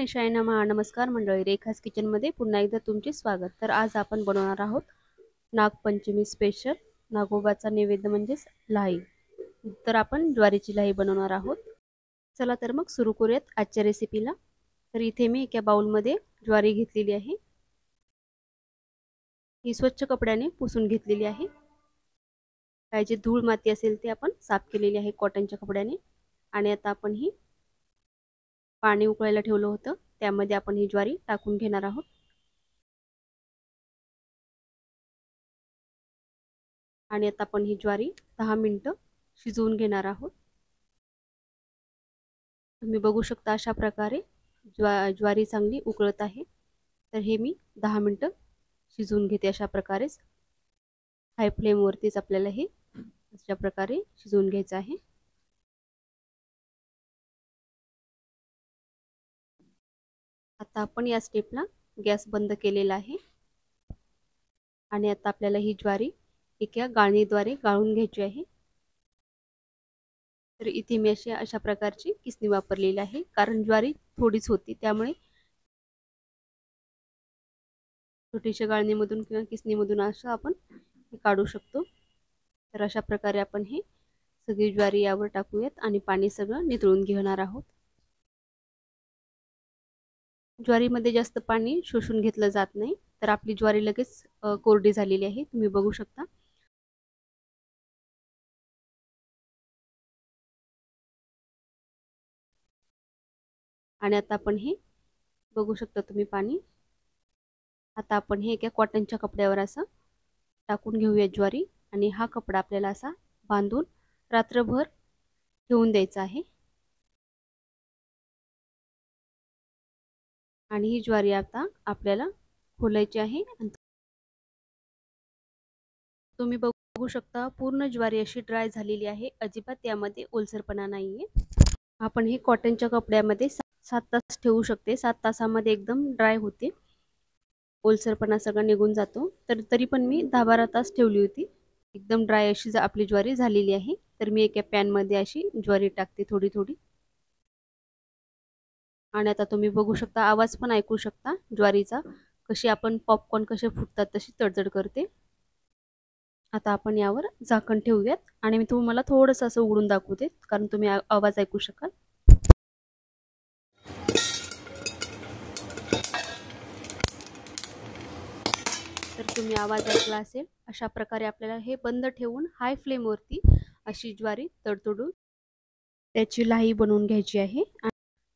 गणेशाय नमः. नमस्कार मंडळी, रेखास किचनमध्ये पुन्हा एकदा तुमचे स्वागत. तर आज आपण बनवणार आहोत नागपंचमी स्पेशल नागोबाचा नैवेद्य म्हणजेच लाही. तर आपण ज्वारीची लाही बनवणार आहोत. चला तर मग सुरू करूयात आजच्या रेसिपीला. तर इथे मी एका बाउलमध्ये ज्वारी घेतलेली आहे. ही स्वच्छ कपड्याने पुसून घेतलेली आहे. काय जे धूळ माती असेल ते आपण साफ केलेली आहे कॉटनच्या कपड्याने. आणि आता आपण ही पाणी उकळायला ठेवलं होतं, त्यामध्ये आपण ही ज्वारी टाकून घेणार आहोत. आणि आता आपण ही ज्वारी 10 मिनिटं शिजवून घेणार आहोत. तुम्ही बघू शकता अशा प्रकारे ज्वारी चांगली उकळत आहे. तर हे मी 10 मिनिटं शिजवून घेते अशा प्रकारेच. हाय फ्लेमवरतीच आपल्याला हे अशा प्रकारे शिजवून घ्यायचं आहे. आता आपण या स्टेपला गॅस बंद केलेला आहे. आणि आता आपल्याला ही ज्वारी एका गाळणीद्वारे गाळून घ्यायची आहे. तर इथे मी अशा प्रकारची किसणी वापरलेली आहे, कारण ज्वारी थोडीच होती, त्यामुळे छोटीशा गाळणीमधून किंवा किसणीमधून असं आपण काढू शकतो. तर अशा प्रकारे आपण हे सगळी ज्वारी यावर टाकूयात आणि पाणी सगळं निथळून घेणार आहोत. ज्वारीमध्ये जास्त पाणी शोषून घेतलं जात नाही, तर आपली ज्वारी लगेच कोरडी झालेली आहे, तुम्ही बघू शकता. आणि आता आपण हे बघू शकता तुम्ही पाणी. आता आपण हे एका कॉटनच्या कपड्यावर असं टाकून घेऊया ज्वारी. आणि हा कपडा आपल्याला असा बांधून रात्रभर ठेवून द्यायचा आहे. आणि ही ज्वारी आता आपल्याला खोलायची आहे. तुम्ही बघू शकता पूर्ण ज्वारी अशी ड्राय झालेली आहे, अजिबात यामध्ये ओलसरपणा नाहीये. आपण हे कॉटनच्या कपड्यामध्ये 7 तास ठेवू शकते. 7 तासामध्ये एकदम ड्राय होते, ओलसरपणा सगळा निघून जातो. तर तरी पण मी 10-12 तास ठेवली होती. एकदम ड्राय अशी आपली ज्वारी झालेली आहे. तर मी एका पॅनमध्ये अशी ज्वारी टाकते थोडी थोडी. आणि आता तुम्ही बघू शकता, आवाज पण ऐकू शकता ज्वारीचा, कशी आपण पॉपकॉर्न कसे फुटतात तशी तडतड करते. आता आपण यावर झाकण ठेवूयात आणि मी तुम्हाला थोडंसं असं उघडून दाखवते, कारण तुम्ही आवाज ऐकू शकाल. तर तुम्ही आवाज ऐकला असेल. अशा प्रकारे आपल्याला हे बंद ठेवून हाय फ्लेमवरती अशी ज्वारी तडतडून त्याची लाही बनवून घ्यायची आहे.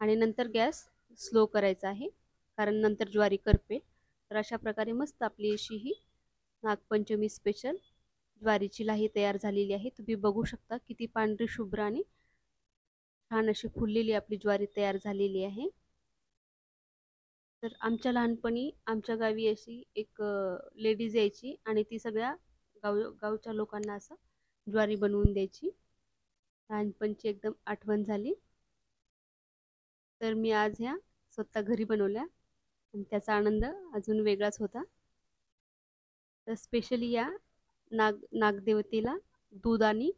आणि नंतर गॅस स्लो करायचा आहे, कारण नंतर ज्वारी करपेल. तर अशा प्रकारे मस्त आपली अशी ही नागपंचमी स्पेशल ज्वारीची लाही तयार झालेली आहे. तुम्ही बघू शकता किती पांढरी शुभ्र आणि छान अशी फुललेली आपली ज्वारी तयार झालेली आहे. तर आमच्या लहानपणी आमच्या गावी अशी एक लेडीज यायची आणि ती सगळ्या गावच्या लोकांना असं ज्वारी बनवून द्यायची. लहानपणची एकदम आठवण झाली. तर मी आज ह्या स्वतः घरी बनवल्या आणि त्याचा आनंद अजून वेगळाच होता. तर स्पेशली या नागदेवतेला दूध आणि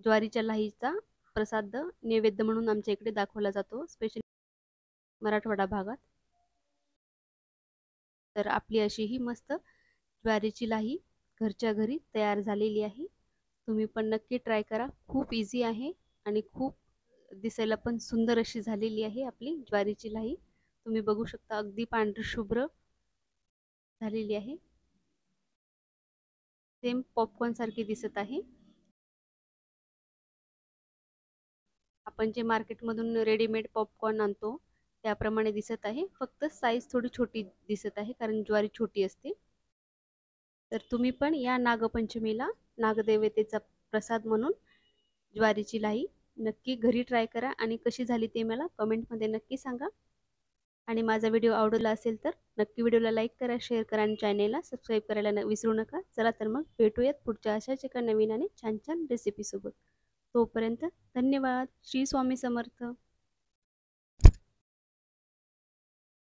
ज्वारीच्या लाहीचा प्रसाद नैवेद्य म्हणून आमच्या इकडे दाखवला जातो, स्पेशली मराठवाडा भागात. तर आपली अशी ही मस्त ज्वारीची लाही घरच्या घरी तयार झालेली आहे. तुम्ही पण नक्की ट्राय करा. खूप इझी आहे आणि खूप दिसायला पण सुंदर अशी झालेली आहे आपली ज्वारीची लाही. तुम्ही बघू शकता अगदी पांढरी शुभ्र झालेली आहे, सेम पॉपकॉर्न सारखी दिसत आहे. आपण जे मार्केटमधून रेडीमेड पॉपकॉर्न आणतो त्याप्रमाणे दिसत आहे, फक्त साईज थोडी छोटी दिसत आहे, कारण ज्वारी छोटी असते. तर तुम्ही पण या नागपंचमीला नागदेवतेचा प्रसाद म्हणून ज्वारीची लाही नक्की घरी ट्राय करा आणि कशी झाली ते मला कमेंटमध्ये नक्की सांगा. आणि माझा व्हिडिओ आवडला असेल तर नक्की व्हिडिओला लाईक करा, शेअर करा आणि चॅनेलला सबस्क्राईब करायला विसरू नका. चला तर मग भेटूयात पुढच्या अशाच एका नवीन आणि छान छान रेसिपीसोबत. तोपर्यंत धन्यवाद. श्री स्वामी समर्थ.